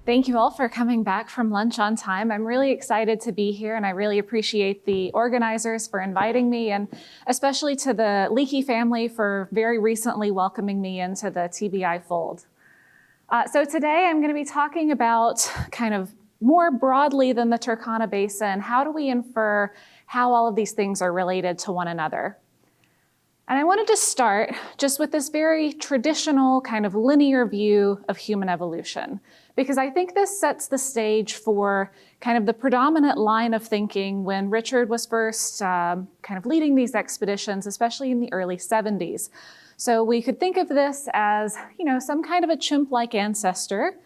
Thank you all for coming back from lunch on time. I'm really excited to be here, and I really appreciate the organizers for inviting me, and especially to the Leakey family for very recently welcoming me into the TBI fold. So today I'm going to be talking about kind of more broadly than the Turkana Basin, how do we infer how all of these things are related to one another? And I wanted to start just with this very traditional kind of linear view of human evolution, because I think this sets the stage for kind of the predominant line of thinking when Richard was first kind of leading these expeditions, especially in the early 70s. So we could think of this as, some kind of a chimp-like ancestor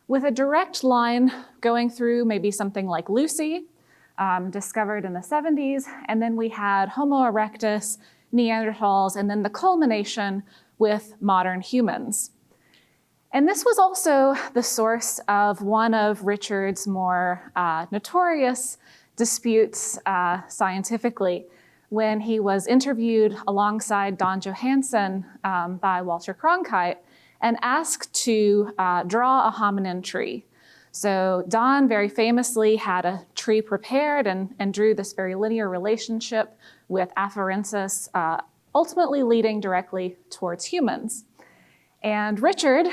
with a direct line going through maybe something like Lucy, discovered in the 70s, and then we had Homo erectus, Neanderthals, and then the culmination with modern humans. And this was also the source of one of Richard's more notorious disputes scientifically, when he was interviewed alongside Don Johanson by Walter Cronkite and asked to draw a hominin tree. So Don very famously had a tree prepared and drew this very linear relationship with afarensis, ultimately leading directly towards humans. And Richard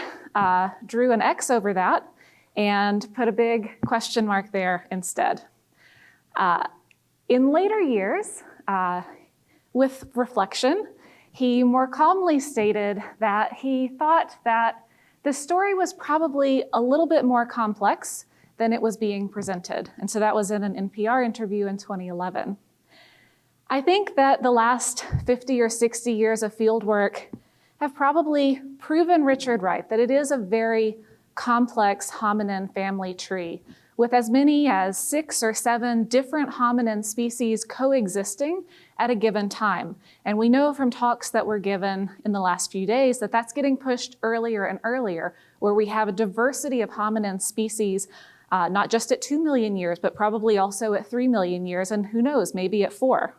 drew an X over that and put a big question mark there instead. In later years, with reflection, he more calmly stated that he thought that the story was probably a little bit more complex than it was being presented. And so that was in an NPR interview in 2011. I think that the last 50 or 60 years of field work have probably proven Richard right, that it is a very complex hominin family tree with as many as 6 or 7 different hominin species coexisting at a given time. And we know from talks that were given in the last few days that that's getting pushed earlier and earlier, where we have a diversity of hominin species, not just at 2 million years, but probably also at 3 million years, and who knows, maybe at 4.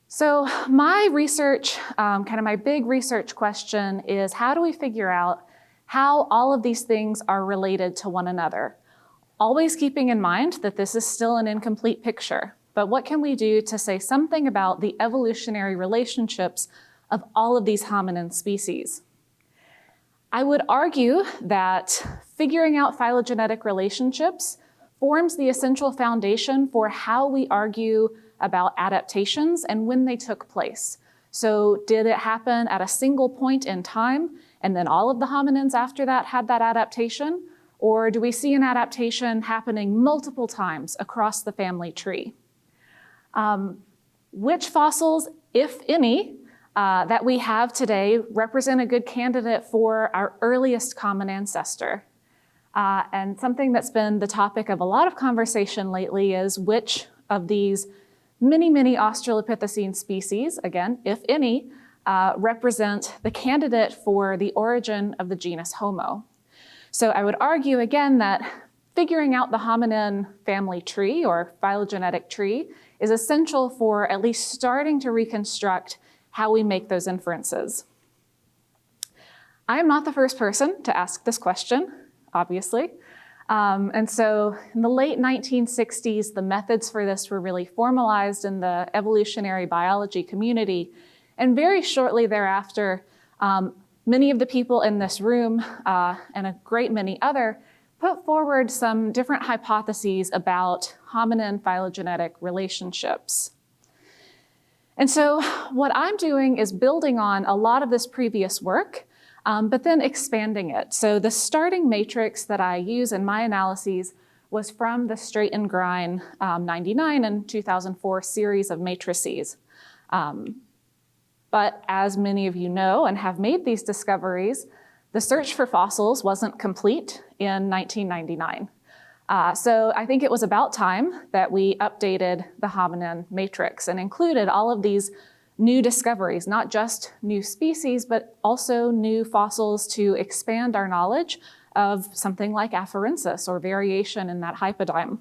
So my research, kind of my big research question is, how do we figure out how all of these things are related to one another? Always keeping in mind that this is still an incomplete picture, but what can we do to say something about the evolutionary relationships of all of these hominin species? I would argue that figuring out phylogenetic relationships forms the essential foundation for how we argue about adaptations and when they took place. So did it happen at a single point in time, and then all of the hominins after that had that adaptation? Or do we see an adaptation happening multiple times across the family tree? Which fossils, if any, that we have today represent a good candidate for our earliest common ancestor? And something that's been the topic of a lot of conversation lately is which of these many Australopithecine species, again, if any, represent the candidate for the origin of the genus Homo. So I would argue again that figuring out the hominin family tree or phylogenetic tree is essential for at least starting to reconstruct how we make those inferences. I am not the first person to ask this question, obviously. And so in the late 1960s, the methods for this were really formalized in the evolutionary biology community. And very shortly thereafter, many of the people in this room and a great many other put forward some different hypotheses about hominin phylogenetic relationships. And so what I'm doing is building on a lot of this previous work, but then expanding it. So the starting matrix that I use in my analyses was from the Straight and Grind 99 and 2004 series of matrices. But as many of you know and have made these discoveries, the search for fossils wasn't complete in 1999. So I think it was about time that we updated the hominin matrix and included all of these new discoveries, not just new species, but also new fossils to expand our knowledge of something like afarensis or variation in that hypodyme.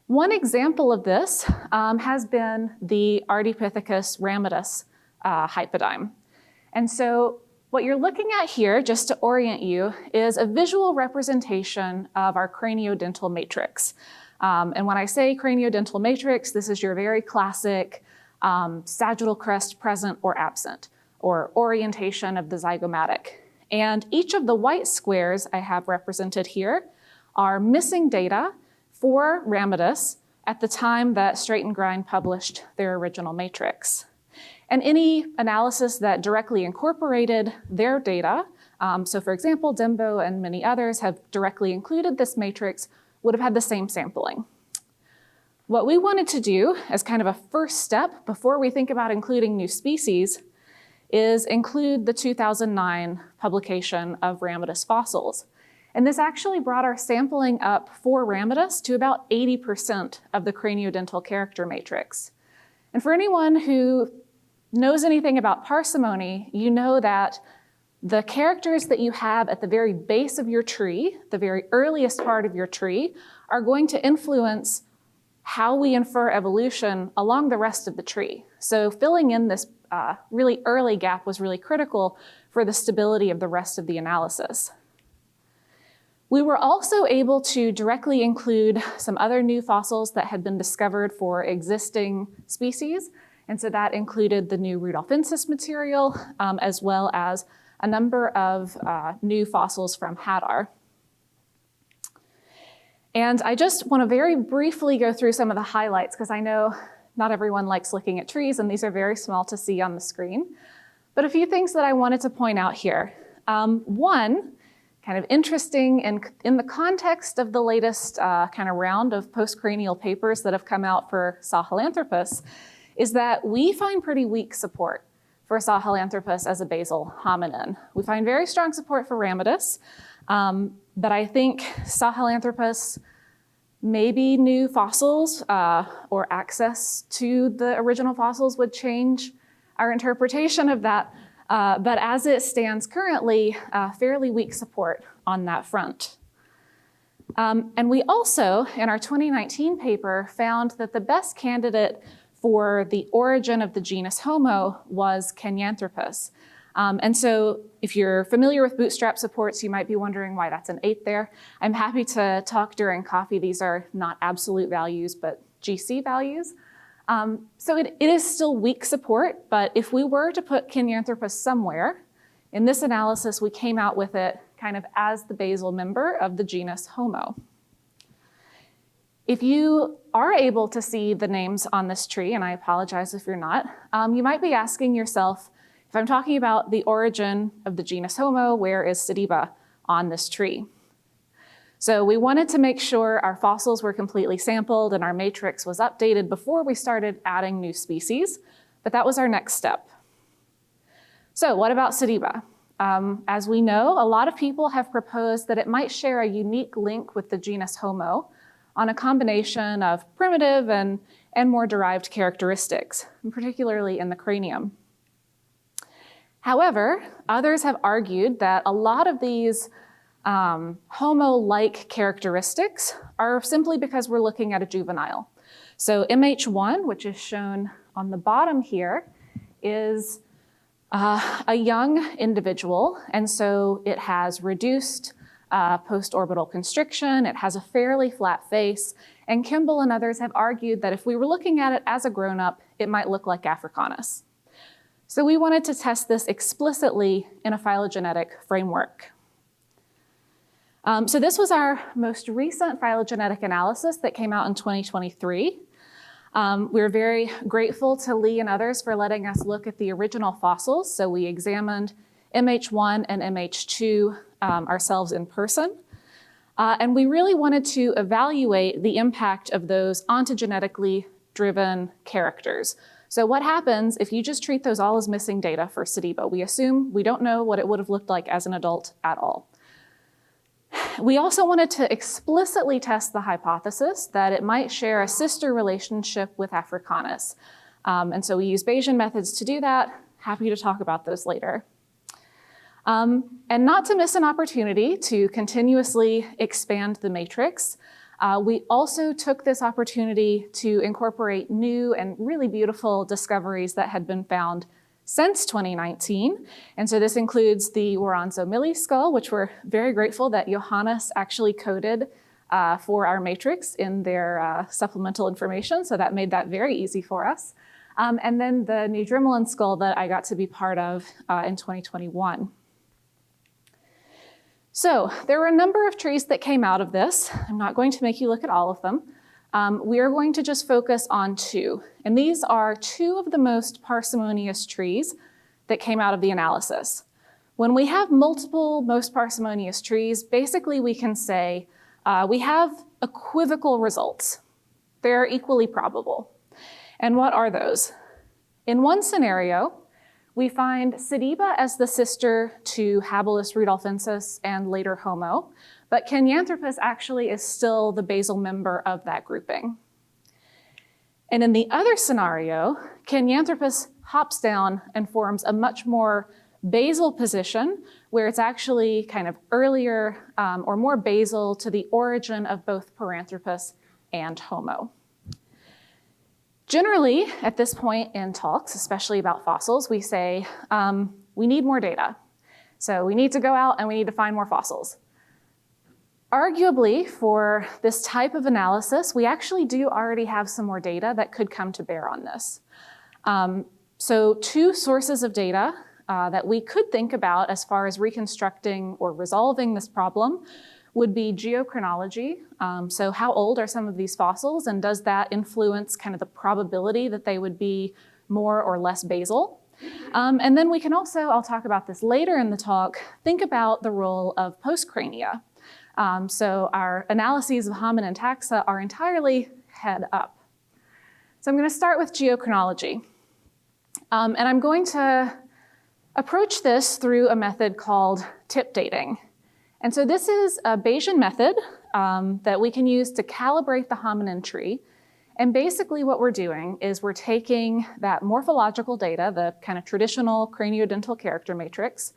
One example of this has been the Ardipithecus ramidus hypodyme. And so What you're looking at here, just to orient you, is a visual representation of our craniodental matrix. And when I say craniodental matrix, this is your very classic sagittal crest present or absent, or orientation of the zygomatic. And each of the white squares I have represented here are missing data for Ramidus at the time that Straight and Grind published their original matrix. And any analysis that directly incorporated their data, so for example, Dembo and many others have directly included this matrix, would have had the same sampling. What we wanted to do as kind of a first step before we think about including new species is include the 2009 publication of Ramidus fossils. And this actually brought our sampling up for Ramidus to about 80% of the craniodental character matrix. And for anyone who knows anything about parsimony, you know that the characters that you have at the very base of your tree, the very earliest part of your tree, are going to influence how we infer evolution along the rest of the tree. So filling in this really early gap was really critical for the stability of the rest of the analysis. We were also able to directly include some other new fossils that had been discovered for existing species. And so that included the new Rudolfensis material, as well as a number of new fossils from Hadar. And I just want to very briefly go through some of the highlights, because I know not everyone likes looking at trees, and these are very small to see on the screen. But a few things that I wanted to point out here. One, kind of interesting in the context of the latest kind of round of postcranial papers that have come out for Sahelanthropus, is that we find pretty weak support for Sahelanthropus as a basal hominin. We find very strong support for Ramidus, but I think Sahelanthropus, maybe new fossils or access to the original fossils would change our interpretation of that. But as it stands currently, fairly weak support on that front. And we also, in our 2019 paper, found that the best candidate for the origin of the genus Homo was Kenyanthropus. And so if you're familiar with bootstrap supports, you might be wondering why that's an 8 there. I'm happy to talk during coffee. These are not absolute values, but GC values. So it is still weak support, but if we were to put Kenyanthropus somewhere, in this analysis, we came out with it kind of as the basal member of the genus Homo. If you are able to see the names on this tree, and I apologize if you're not, you might be asking yourself, if I'm talking about the origin of the genus Homo, where is Sediba on this tree? So we wanted to make sure our fossils were completely sampled and our matrix was updated before we started adding new species, but that was our next step. So what about Sediba? As we know, a lot of people have proposed that it might share a unique link with the genus Homo on a combination of primitive and more derived characteristics, particularly in the cranium. However, others have argued that a lot of these Homo-like characteristics are simply because we're looking at a juvenile. So MH1, which is shown on the bottom here, is a young individual, and so it has reduced post-orbital constriction, it has a fairly flat face, and Kimball and others have argued that if we were looking at it as a grown-up, it might look like Africanus. So we wanted to test this explicitly in a phylogenetic framework. So this was our most recent phylogenetic analysis that came out in 2023. We're very grateful to Lee and others for letting us look at the original fossils. So we examined MH1 and MH2 ourselves in person. And we really wanted to evaluate the impact of those ontogenetically driven characters. So what happens if you just treat those all as missing data for Sediba? We assume we don't know what it would have looked like as an adult at all. We also wanted to explicitly test the hypothesis that it might share a sister relationship with Africanus. And so we use Bayesian methods to do that. Happy to talk about those later. And not to miss an opportunity to continuously expand the matrix, we also took this opportunity to incorporate new and really beautiful discoveries that had been found since 2019. And so this includes the Woronzow-Millie skull, which we're very grateful that Johannes actually coded for our matrix in their supplemental information. So that made that very easy for us. And then the New Dremelin skull that I got to be part of in 2021. So there were a number of trees that came out of this. I'm not going to make you look at all of them. We are going to just focus on two. And these are two of the most parsimonious trees that came out of the analysis. When we have multiple most parsimonious trees, basically we can say we have equivocal results. They're equally probable. And what are those? In one scenario, we find Sediba as the sister to Habilis rudolfensis and later Homo, but Kenyanthropus actually is still the basal member of that grouping. And in the other scenario, Kenyanthropus hops down and forms a much more basal position where it's actually kind of earlier or more basal to the origin of both Paranthropus and Homo. Generally, at this point in talks, especially about fossils, we say we need more data. So we need to go out and we need to find more fossils. Arguably, for this type of analysis, we actually do already have some more data that could come to bear on this. So two sources of data that we could think about as far as reconstructing or resolving this problem would be geochronology. So how old are some of these fossils, and does that influence kind of the probability that they would be more or less basal? And then we can also, I'll talk about this later in the talk, think about the role of postcrania. So our analyses of hominin taxa are entirely head up. So I'm going to start with geochronology. And I'm going to approach this through a method called tip dating. And so this is a Bayesian method that we can use to calibrate the hominin tree. And basically what we're doing is we're taking that morphological data, the kind of traditional craniodental character matrix,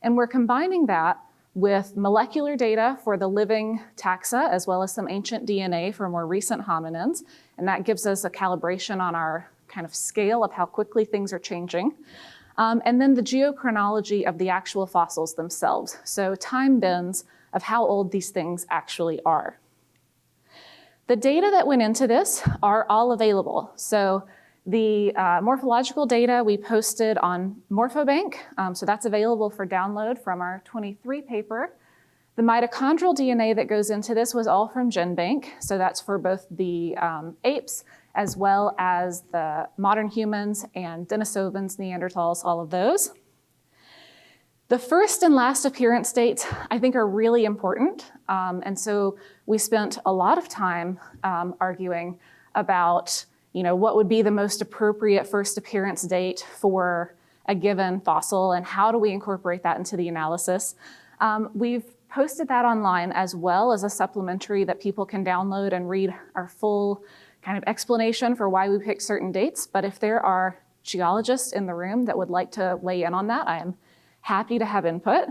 and we're combining that with molecular data for the living taxa, as well as some ancient DNA for more recent hominins. And that gives us a calibration on our kind of scale of how quickly things are changing. And then the geochronology of the actual fossils themselves. So time bends of how old these things actually are. The data that went into this are all available. So the morphological data we posted on Morphobank, so that's available for download from our 23 paper. The mitochondrial DNA that goes into this was all from GenBank, so that's for both the apes as well as the modern humans and Denisovans, Neanderthals, all of those. The first and last appearance dates, I think, are really important. And so we spent a lot of time arguing about what would be the most appropriate first appearance date for a given fossil and how do we incorporate that into the analysis. We've posted that online as well as a supplementary that people can download and read our full kind of explanation for why we picked certain dates. But if there are geologists in the room that would like to weigh in on that, I am happy to have input.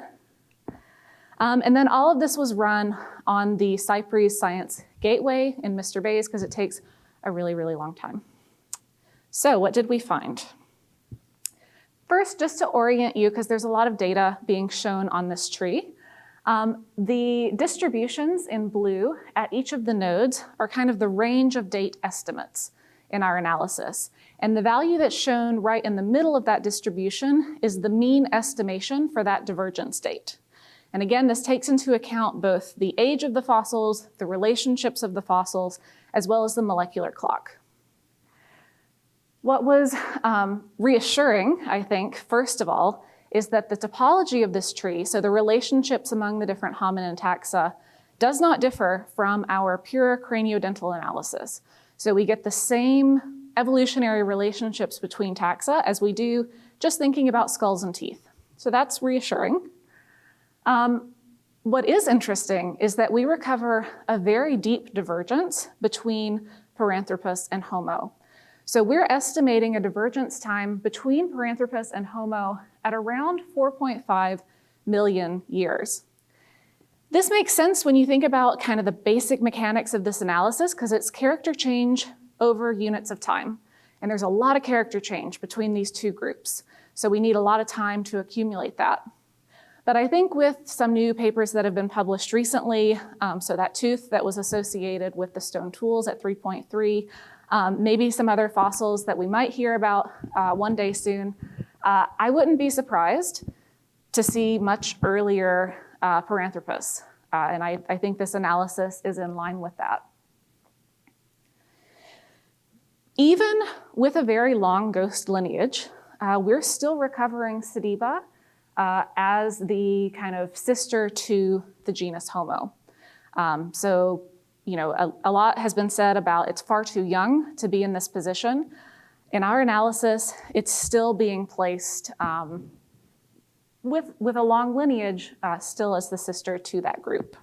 And then all of this was run on the Cypress Science Gateway in Mr. Bayes because it takes a really, really long time. So what did we find? First, just to orient you, because there's a lot of data being shown on this tree, the distributions in blue at each of the nodes are kind of the range of date estimates in our analysis. And the value that's shown right in the middle of that distribution is the mean estimation for that divergence date. And again, this takes into account both the age of the fossils, the relationships of the fossils, as well as the molecular clock. What was reassuring, I think, first of all, is that the topology of this tree, so the relationships among the different hominin taxa, does not differ from our pure craniodental analysis. So we get the same evolutionary relationships between taxa as we do just thinking about skulls and teeth. So that's reassuring. What is interesting is that we recover a very deep divergence between Paranthropus and Homo. So we're estimating a divergence time between Paranthropus and Homo at around 4.5 million years. This makes sense when you think about kind of the basic mechanics of this analysis because it's character change over units of time. And there's a lot of character change between these two groups. So we need a lot of time to accumulate that. But I think with some new papers that have been published recently, so that tooth that was associated with the stone tools at 3.3, maybe some other fossils that we might hear about one day soon, I wouldn't be surprised to see much earlier Paranthropus. And I think this analysis is in line with that. Even with a very long ghost lineage, we're still recovering Sediba as the kind of sister to the genus Homo. So, you know, a lot has been said about it's far too young to be in this position. In our analysis, it's still being placed with a long lineage still as the sister to that group.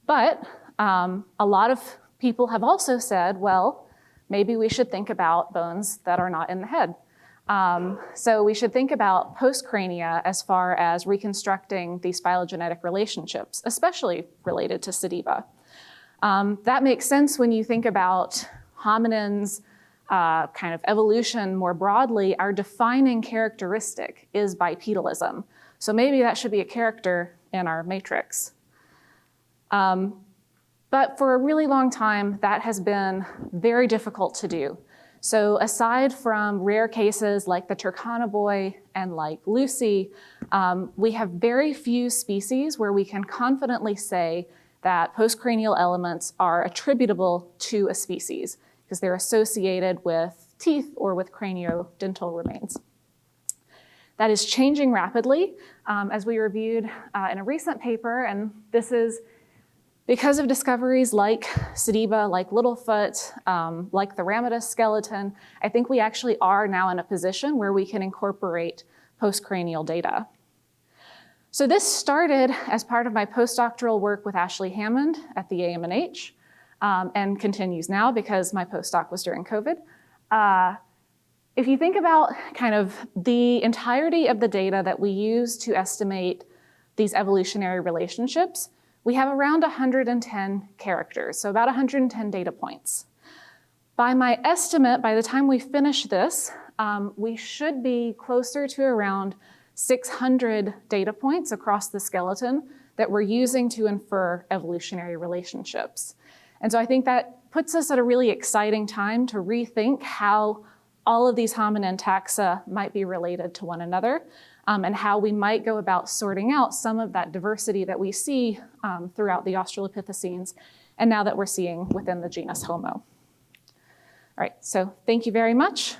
But a lot of people have also said, well, maybe we should think about bones that are not in the head. So we should think about postcrania as far as reconstructing these phylogenetic relationships, especially related to Sediba. That makes sense when you think about hominins, kind of evolution more broadly. Our defining characteristic is bipedalism. So maybe that should be a character in our matrix. But for a really long time, that has been very difficult to do. So aside from rare cases like the Turkana boy and like Lucy, we have very few species where we can confidently say that postcranial elements are attributable to a species because they're associated with teeth or with craniodental remains. That is changing rapidly, as we reviewed in a recent paper, and this is because of discoveries like Sediba, like Littlefoot, like the Ramidus skeleton. I think we actually are now in a position where we can incorporate postcranial data. So this started as part of my postdoctoral work with Ashley Hammond at the AMNH, and continues now because my postdoc was during COVID. If you think about kind of the entirety of the data that we use to estimate these evolutionary relationships, we have around 110 characters, so about 110 data points. By my estimate, by the time we finish this, we should be closer to around 600 data points across the skeleton that we're using to infer evolutionary relationships. And so I think that puts us at a really exciting time to rethink how all of these hominin taxa might be related to one another, and how we might go about sorting out some of that diversity that we see throughout the Australopithecines, and now that we're seeing within the genus Homo. All right, so thank you very much.